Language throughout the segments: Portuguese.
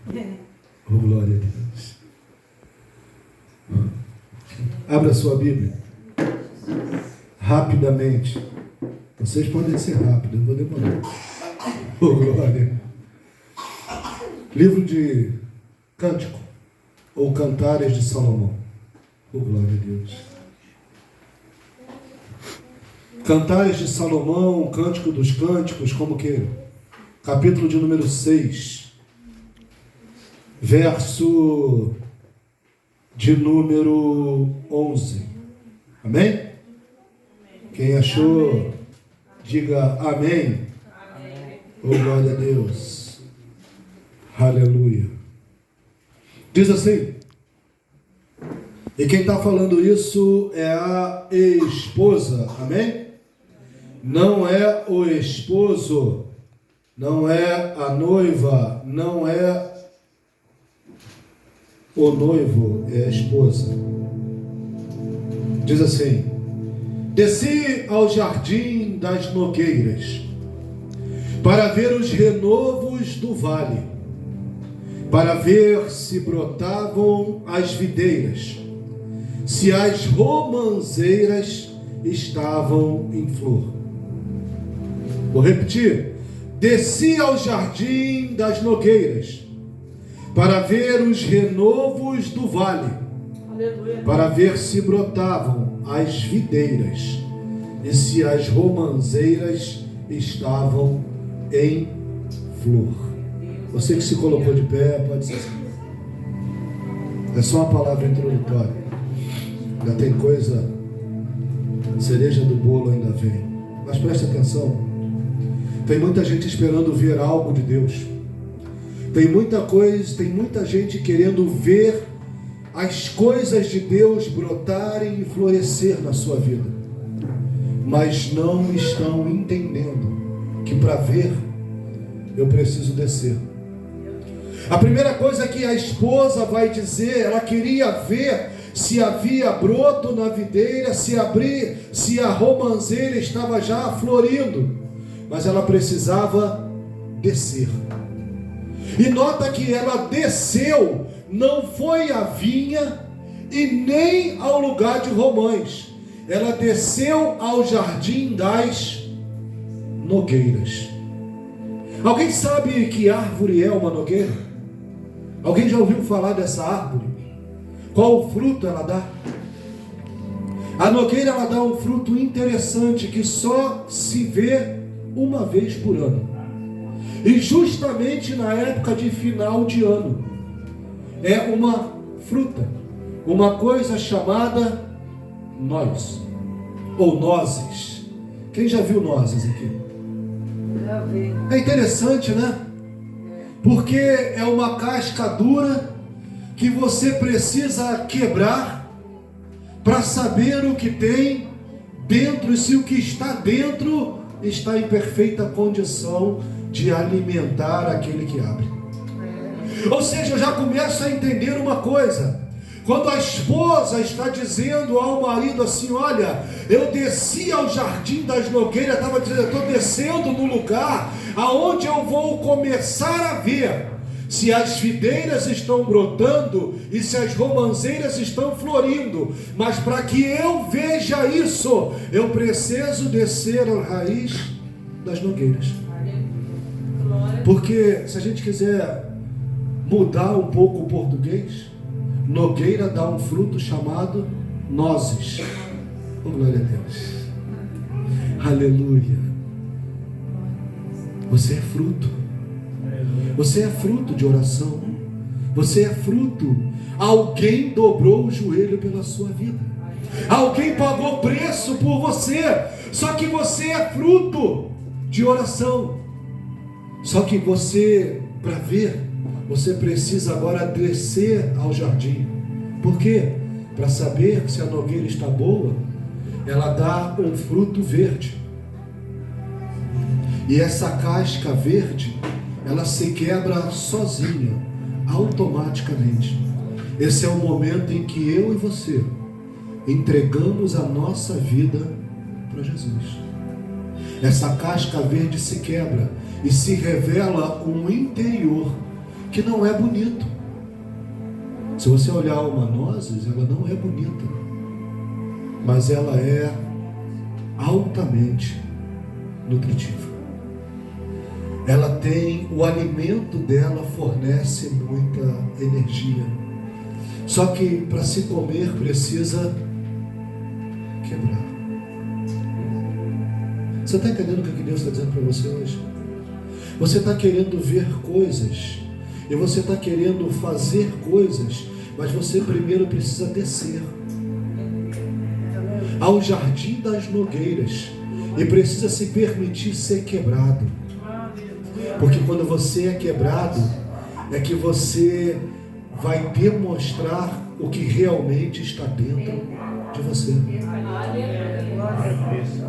Oh, glória a Deus. Abra sua Bíblia. Rapidamente. Vocês podem ser rápidos, eu vou demorar. Oh, glória. Livro de Cântico, ou Cantares de Salomão. Oh, glória a Deus. Cantares de Salomão, Cântico dos Cânticos, como queiram. Capítulo de número 6. Verso de número 11. Amém? Quem achou, diga amém. Oh, glória a Deus. Aleluia. Diz assim. E quem está falando isso é a esposa. Amém? Não é o esposo. Não é a noiva. Não é o noivo, é a esposa. Diz assim: desci ao jardim das nogueiras, para ver os renovos do vale, para ver se brotavam as videiras, se as romãzeiras estavam em flor. Vou repetir: desci ao jardim das nogueiras, para ver os renovos do vale, aleluia, para ver se brotavam as videiras e se as romãzeiras estavam em flor. Você que se colocou de pé, pode ser assim. É só uma palavra introdutória. Ainda tem coisa, cereja do bolo ainda vem. Mas preste atenção. Tem muita gente esperando ver algo de Deus. Tem muita coisa, tem muita gente querendo ver as coisas de Deus brotarem e florescer na sua vida, mas não estão entendendo que para ver eu preciso descer. A primeira coisa que a esposa vai dizer, ela queria ver se havia broto na videira, se a romãzeira estava já florindo, mas ela precisava descer. E nota que ela desceu, não foi à vinha e nem ao lugar de romãs. Ela desceu ao jardim das nogueiras. Alguém sabe que árvore é uma nogueira? Alguém já ouviu falar dessa árvore? Qual o fruto ela dá? A nogueira, ela dá um fruto interessante que só se vê uma vez por ano. E justamente na época de final de ano, é uma fruta, uma coisa chamada noz, ou nozes. Quem já viu nozes aqui? Já vi. É interessante, né? Porque é uma casca dura que você precisa quebrar para saber o que tem dentro e se o que está dentro está em perfeita condição de alimentar aquele que abre. Ou seja, eu já começo a entender uma coisa. Quando a esposa está dizendo ao marido assim: olha, eu desci ao jardim das nogueiras, estava dizendo, eu estou descendo no lugar aonde eu vou começar a ver se as videiras estão brotando e se as romãzeiras estão florindo. Mas para que eu veja isso, eu preciso descer à raiz das nogueiras. Porque se a gente quiser mudar um pouco o português, nogueira dá um fruto chamado nozes. Oh, glória a Deus. Aleluia. Você é fruto. Você é fruto de oração. Você é fruto. Alguém dobrou o joelho pela sua vida. Alguém pagou preço por você. Só que você é fruto de oração. Só que você, para ver, você precisa agora descer ao jardim. Por quê? Para saber se a nogueira está boa, ela dá um fruto verde. E essa casca verde, ela se quebra sozinha, automaticamente. Esse é o momento em que eu e você entregamos a nossa vida para Jesus. Essa casca verde se quebra e se revela um interior que não é bonito. Se você olhar uma nozes, ela não é bonita, mas ela é altamente nutritiva. Ela tem, o alimento dela fornece muita energia. Só que para se comer precisa quebrar. Você está entendendo o que Deus está dizendo para você hoje? Você está querendo ver coisas, e você está querendo fazer coisas, mas você primeiro precisa descer ao jardim das nogueiras e precisa se permitir ser quebrado. Porque quando você é quebrado, é que você vai demonstrar o que realmente está dentro de você.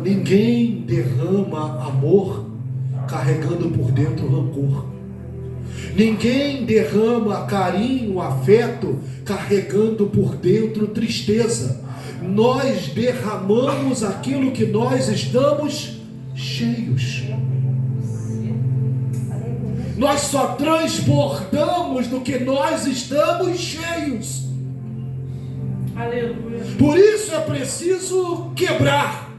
Ninguém derrama amor carregando por dentro rancor. Ninguém derrama carinho, afeto carregando por dentro tristeza. Nós derramamos aquilo que nós estamos cheios. Nós só transbordamos do que nós estamos cheios. Aleluia. Por isso é preciso quebrar,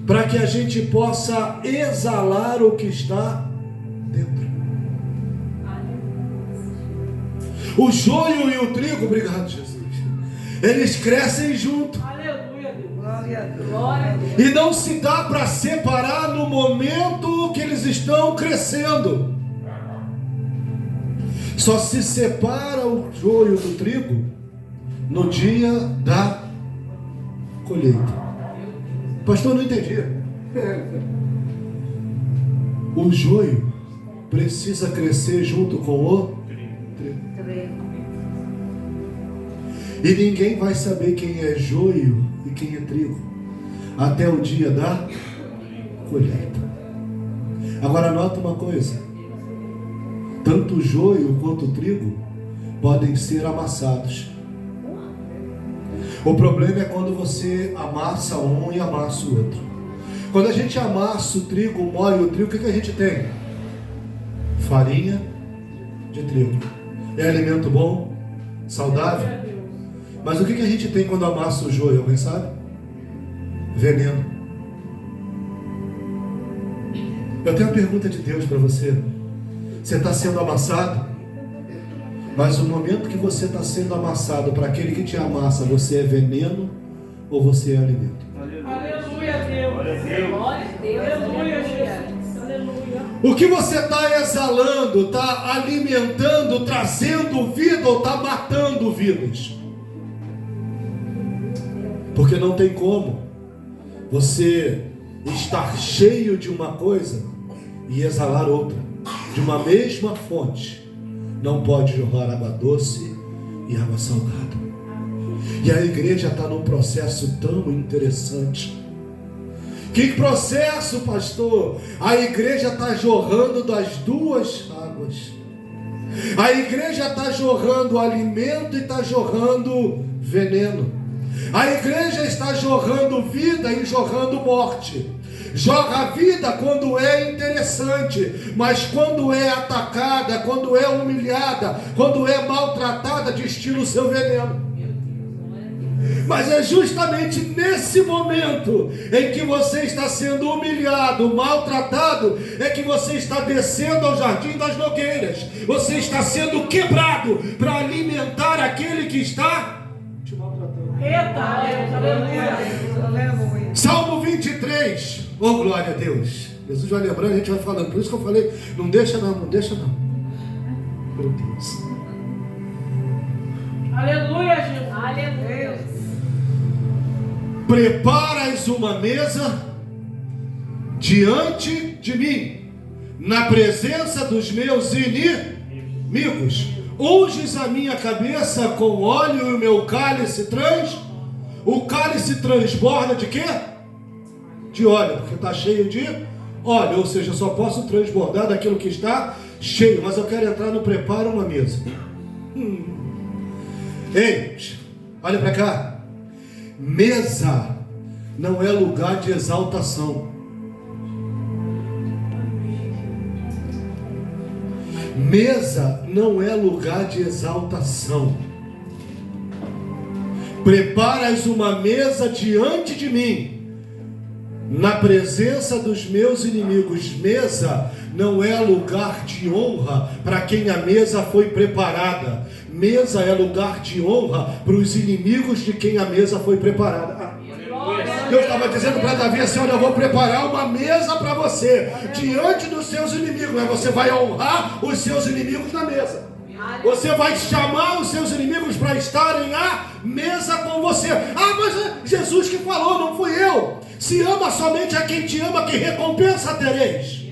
para que a gente possa exalar o que está dentro. O joio e o trigo, obrigado Jesus, eles crescem junto. Aleluia, Deus. Glória a Deus. Glória a Deus. E não se dá para separar no momento que eles estão crescendo. Só se separa o joio do trigo no dia da colheita. Pastor, não entendi. O joio precisa crescer junto com o trigo. E ninguém vai saber quem é joio e quem é trigo até o dia da colheita. Agora nota uma coisa: tanto o joio quanto o trigo podem ser amassados. O problema é quando você amassa um e amassa o outro. Quando a gente amassa o trigo, moe o trigo, o que a gente tem? Farinha de trigo. É alimento bom, saudável. Mas o que a gente tem quando amassa o joio? Alguém sabe? Veneno. Eu tenho uma pergunta de Deus para você. Você está sendo amassado? Mas o momento que você está sendo amassado, para aquele que te amassa, você é veneno ou você é alimento? Aleluia, Deus. Glória a Deus. Aleluia, Jesus. Aleluia. O que você está exalando, está alimentando, trazendo vida ou está matando vidas? Porque não tem como você estar cheio de uma coisa e exalar outra. De uma mesma fonte não pode jorrar água doce e água salgada. E a igreja está num processo tão interessante. Que processo, pastor? A igreja está jorrando das duas águas. A igreja está jorrando alimento e está jorrando veneno. A igreja está jorrando vida e jorrando morte. Jorra a vida quando é interessante, mas quando é atacada, quando é humilhada, quando é maltratada, destila o seu veneno. Mas é justamente nesse momento em que você está sendo humilhado, maltratado, é que você está descendo ao jardim das nogueiras. Você está sendo quebrado para alimentar aquele que está te maltratando. Eita, Deus. Aleluia. Aleluia. Salmo 23. Oh, glória a Deus. Jesus vai lembrando, a gente vai falando. Por isso que eu falei, não deixa não, não deixa não. Meu Deus. Aleluia, Jesus. Aleluia. Preparas uma mesa diante de mim, na presença dos meus inimigos. Unges a minha cabeça com óleo e o meu cálice o cálice transborda de quê? De óleo, porque está cheio de óleo, ou seja, eu só posso transbordar daquilo que está cheio, mas eu quero entrar no preparo uma mesa. Ei, olha para cá. Mesa não é lugar de exaltação. Mesa não é lugar de exaltação. Preparas uma mesa diante de mim, na presença dos meus inimigos. Mesa não é lugar de honra para quem a mesa foi preparada. Mesa é lugar de honra para os inimigos de quem a mesa foi preparada. Deus estava dizendo para Davi assim: olha, eu vou preparar uma mesa para você, diante dos seus inimigos. Mas você vai honrar os seus inimigos na mesa. Você vai chamar os seus inimigos para estarem à mesa com você. Ah, mas Jesus que falou, não fui eu. Se ama somente a quem te ama, que recompensa tereis.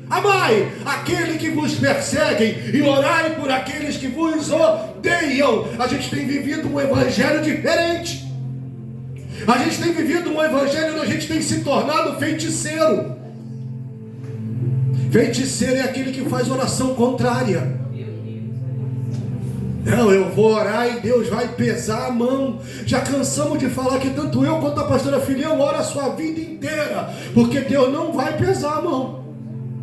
Amai aquele que vos perseguem e orai por aqueles que vos odeiam. A gente tem vivido um evangelho diferente. A gente tem vivido um evangelho onde a gente tem se tornado feiticeiro. Feiticeiro é aquele que faz oração contrária. Não, eu vou orar e Deus vai pesar a mão. Já cansamos de falar que tanto eu quanto a pastora Filião ora a sua vida inteira, porque Deus não vai pesar a mão.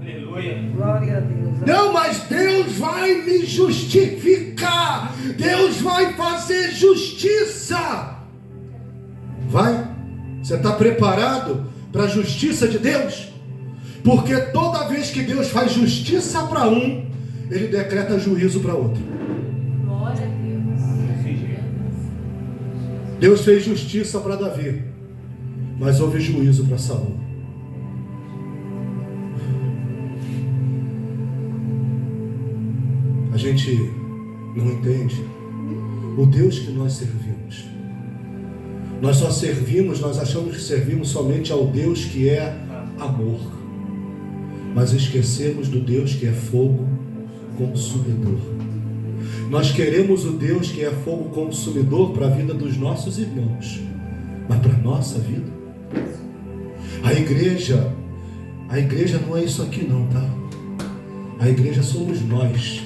Aleluia. Glória a Deus. Não, mas Deus vai me justificar. Deus vai fazer justiça. Vai? Você está preparado para a justiça de Deus? Porque toda vez que Deus faz justiça para um, Ele decreta juízo para outro. Deus fez justiça para Davi, mas houve juízo para Saul. A gente não entende o Deus que nós servimos. Nós só servimos, nós achamos que servimos somente ao Deus que é amor, mas esquecemos do Deus que é fogo consumidor. Nós queremos o Deus que é fogo consumidor para a vida dos nossos irmãos, mas para a nossa vida. A igreja não é isso aqui não, tá? A igreja somos nós.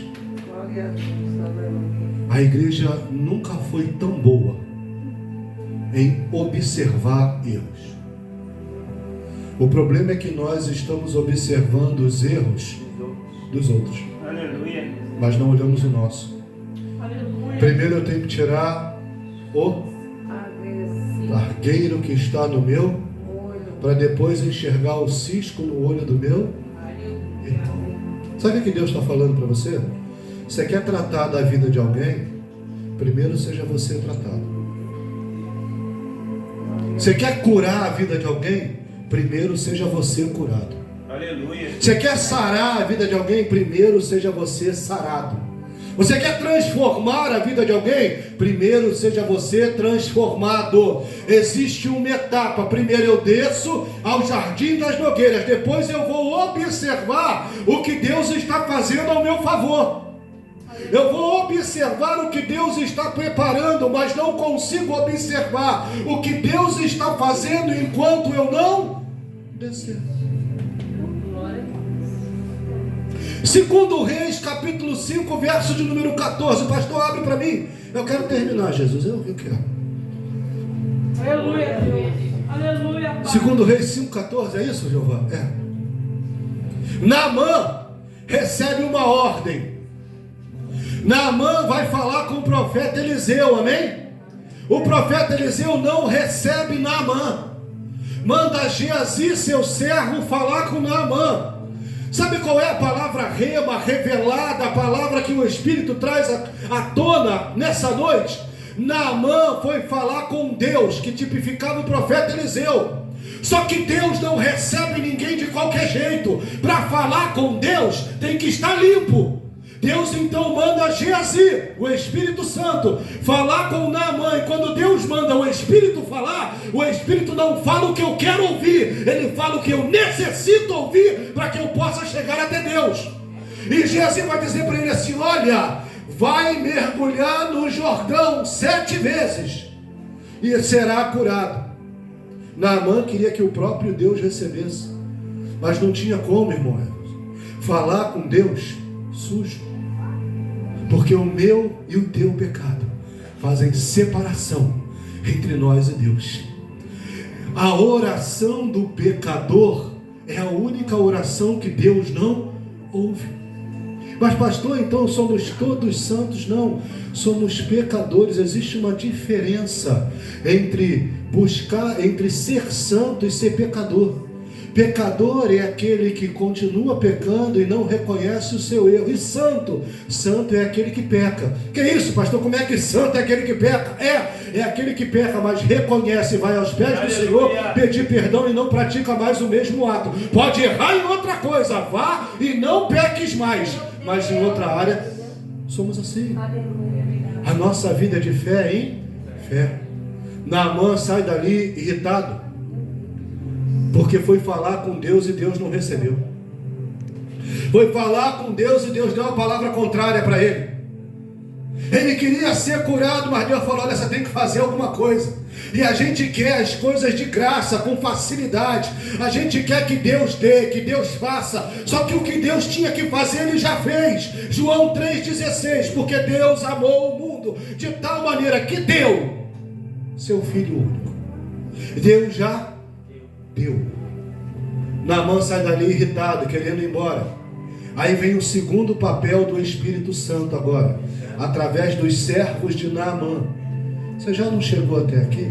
A igreja nunca foi tão boa em observar erros. O problema é que nós estamos observando os erros dos outros. Aleluia. Mas não olhamos o nosso. Aleluia. Primeiro eu tenho que tirar o largueiro que está no meu, para depois enxergar o cisco no olho do meu irmão. Sabe o que Deus está falando para você? Você quer tratar da vida de alguém? Primeiro seja você tratado. Você quer curar a vida de alguém? Primeiro seja você curado. Aleluia. Você quer sarar a vida de alguém? Primeiro seja você sarado. Você quer transformar a vida de alguém? Primeiro seja você transformado. Existe uma etapa. Primeiro eu desço ao Jardim das Nogueiras. Depois eu vou observar o que Deus está fazendo ao meu favor. Eu vou observar o que Deus está preparando, mas não consigo observar o que Deus está fazendo enquanto eu não descer. Segundo Reis, capítulo 5, verso de número 14. Pastor, abre para mim. Eu quero terminar, Jesus. Eu quero. Aleluia, Deus. Aleluia, Pai. Segundo Reis 5,14, é isso, Jeová? É. Naamã recebe uma ordem. Naamã vai falar com o profeta Eliseu, amém? O profeta Eliseu não recebe Naamã. Manda Geazi, seu servo, falar com Naamã. Sabe qual é a palavra rema, revelada, a palavra que o Espírito traz à tona nessa noite? Naamã foi falar com Deus, que tipificava o profeta Eliseu. Só que Deus não recebe ninguém de qualquer jeito. Para falar com Deus tem que estar limpo. Deus então manda Geazi, o Espírito Santo, falar com Naamã. E quando Deus manda o Espírito falar, o Espírito não fala o que eu quero ouvir, ele fala o que eu necessito ouvir para que eu possa chegar até Deus. E Geazi vai dizer para ele assim: olha, vai mergulhar no Jordão 7 vezes e será curado. Naamã queria que o próprio Deus recebesse, mas não tinha como, irmão, falar com Deus sujo. Porque o meu e o teu pecado fazem separação entre nós e Deus. A oração do pecador é a única oração que Deus não ouve. Mas pastor, então somos todos santos? Não, somos pecadores. Existe uma diferença entre ser santo e ser pecador. Pecador é aquele que continua pecando e não reconhece o seu erro. E santo é aquele que peca. Que isso, pastor? Como é que santo é aquele que peca? É aquele que peca, mas reconhece, vai aos pés do Senhor, pedir perdão e não pratica mais o mesmo ato. Pode errar em outra coisa, vá e não peques mais. Mas em outra área, somos assim. A nossa vida é de fé em fé. Naamã sai dali irritado, porque foi falar com Deus e Deus não recebeu. Foi falar com Deus e Deus deu uma palavra contrária para ele. Ele queria ser curado, mas Deus falou: olha, você tem que fazer alguma coisa. E a gente quer as coisas de graça, com facilidade. A gente quer que Deus dê, que Deus faça. Só que o que Deus tinha que fazer, Ele já fez. João 3,16. Porque Deus amou o mundo de tal maneira que deu seu Filho único. Deus já deu. Naamã sai dali irritado, querendo ir embora. Aí vem o segundo papel do Espírito Santo agora, através dos servos de Naamã. Você já não chegou até aqui?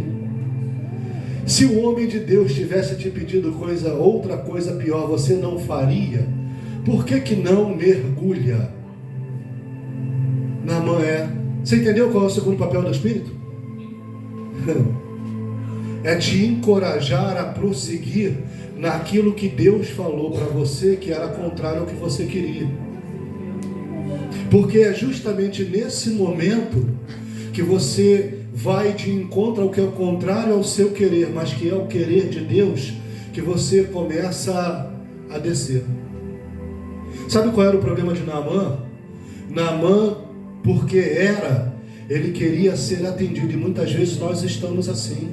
Se o homem de Deus tivesse te pedido outra coisa pior, você não faria? Por que não mergulha? Naamã Você entendeu qual é o segundo papel do Espírito? É te encorajar a prosseguir naquilo que Deus falou para você que era contrário ao que você queria. Porque é justamente nesse momento que você vai de encontro ao que é o contrário ao seu querer, mas que é o querer de Deus, que você começa a descer. Sabe qual era o problema de Naamã? Naamã, porque ele queria ser atendido, e muitas vezes nós estamos assim.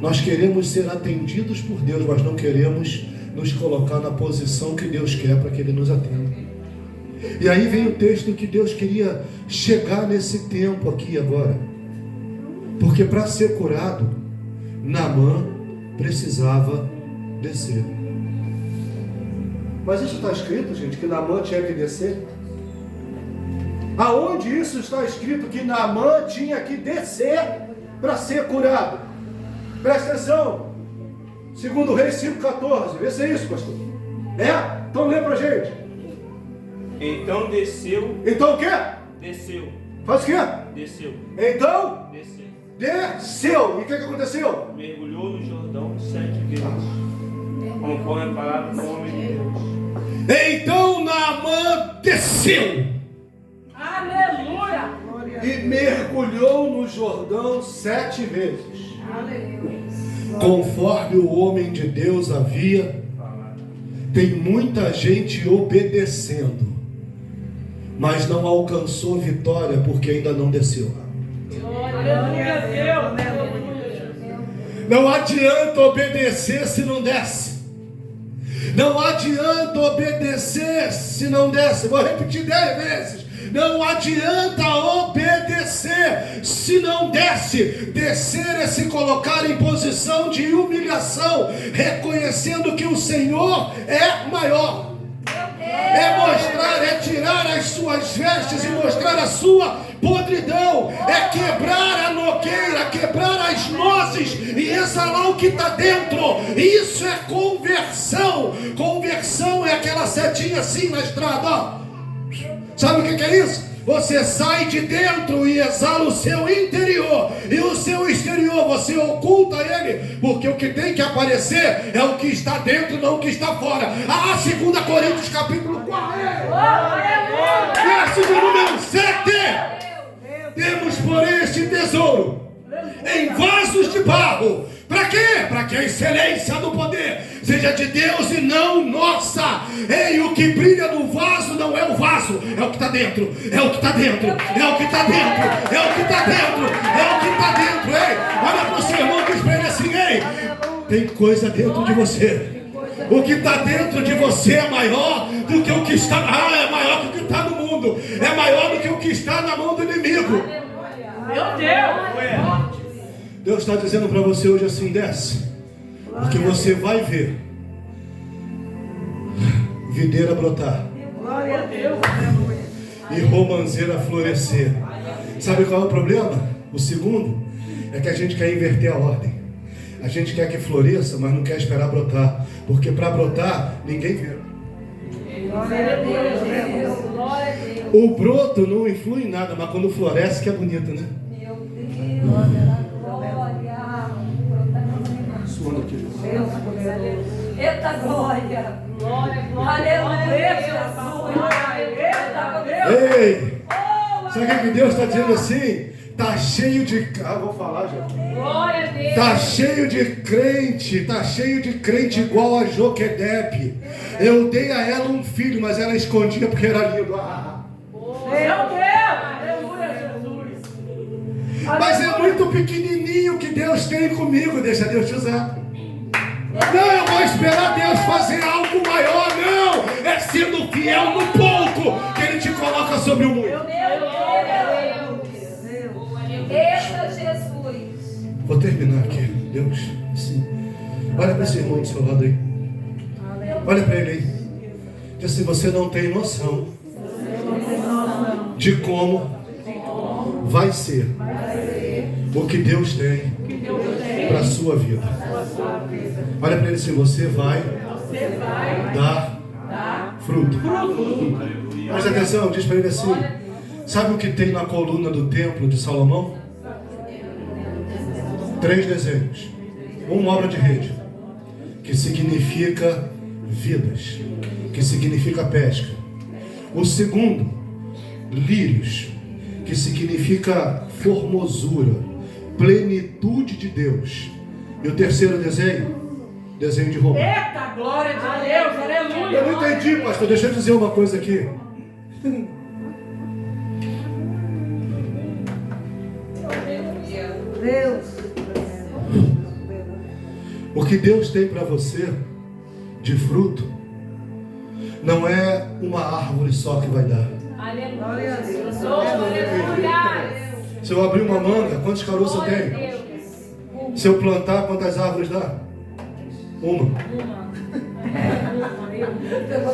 Nós queremos ser atendidos por Deus, mas não queremos nos colocar na posição que Deus quer para que Ele nos atenda. E aí vem o texto que Deus queria chegar nesse tempo aqui agora. Porque para ser curado, Naamã precisava descer. Mas isso está escrito, gente, que Naamã tinha que descer? Aonde isso está escrito que Naamã tinha que descer para ser curado? Presta atenção. 2 Reis 5,14. Vê se é isso, pastor. Então lê pra gente. Então desceu. Então o quê? Desceu. Faz o quê? Desceu. Então Desceu. desceu. E o que aconteceu? Mergulhou no Jordão 7 vezes. Conforme a palavra do homem de Deus. Então Naamã desceu. Aleluia. E mergulhou no Jordão 7 vezes. Aleluia. Conforme o homem de Deus havia. Tem muita gente obedecendo, mas não alcançou vitória porque ainda não desceu. Aleluia a Deus. Não adianta obedecer se não desce. Não adianta obedecer se não desce. Vou repetir 10 vezes. Não adianta obedecer se não desce. Descer é se colocar em posição de humilhação, reconhecendo que o Senhor é maior. É mostrar, é tirar as suas vestes e mostrar a sua podridão. É quebrar a nogueira, quebrar as nozes e exalar o que está dentro. Isso é conversão. Conversão é aquela setinha assim na estrada, ó. Sabe o que é isso? Você sai de dentro e exala o seu interior. E o seu exterior, você oculta ele. Porque o que tem que aparecer é o que está dentro, não o que está fora. 2 Coríntios capítulo 4. Verso de número 7. Temos, porém, este tesouro em vasos de barro. Para quê? Para que a excelência do poder seja de Deus e não nossa. Ei, o que brilha no vaso não é o vaso, é o que está dentro. É o que está dentro. É o que está dentro. É o que está dentro. É o que está dentro. Ei, olha para o seu irmão e diz para ele assim: ei, tem coisa dentro de você. O que está dentro de você é maior do que o que está. É maior do que está no mundo. É maior do que o que está na mão do inimigo. Meu Deus. Deus está dizendo para você hoje assim: desce, porque você vai ver videira brotar. Glória a Deus. e romanceira florescer. Sabe qual é o problema? O segundo é que a gente quer inverter a ordem. A gente quer que floresça, mas não quer esperar brotar. Porque para brotar, ninguém vê. Glória a Deus. Glória a Deus. O broto não influi em nada, mas quando floresce que é bonito, né? Meu Deus. Glória. Suando aqui. Deus poderoso. Eita glória. Glória, glória. Aleluia, Jesus. Eita Deus. Ei! Sabe o que Deus está dizendo assim? Tá cheio de... vou falar já. Glória a Deus. Tá cheio de crente igual a Joquedepe. Eu dei a ela um filho, mas ela escondia porque era lindo. Meu Deus. Aleluia, Jesus. Mas é muito pequenininho que Deus tem comigo. Deixa Deus te usar. Não, eu vou esperar Deus fazer algo maior. Não, é sendo fiel no pouco que Ele te coloca sobre o muito. Eita Jesus. Vou terminar aqui. Deus, assim, olha para esse irmão do seu lado aí. Olha para ele aí. Diz assim: você não tem noção de como vai ser o que Deus tem para a sua vida. Olha para ele assim: você vai dar fruto. Presta atenção, diz para ele assim: sabe o que tem na coluna do templo de Salomão? 3 desenhos. Uma obra de rede, que significa vidas, que significa pesca. O segundo, lírios, que significa formosura, plenitude de Deus. E o terceiro desenho de Romão. Eita glória de Deus. Aleluia. Eu não entendi, pastor. Deixa eu dizer uma coisa aqui. Deus. O que Deus tem para você de fruto não é uma árvore só que vai dar. Aleluia. Aleluia. Se eu abrir uma manga, quantos caroços tem? Se eu plantar, quantas árvores dá? Uma.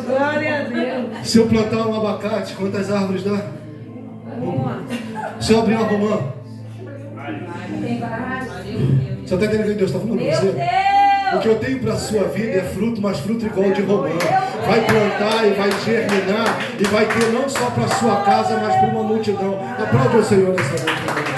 Glória a Deus. Se eu plantar um abacate, quantas árvores dá? Uma. Se eu abrir uma romã, você está entendendo o que Deus está falando para você? O que eu tenho para a sua vida é fruto, mas fruto igual de romã. Vai plantar e vai germinar e vai ter não só para a sua casa, mas para uma multidão. Aplaude o Senhor nessa noite.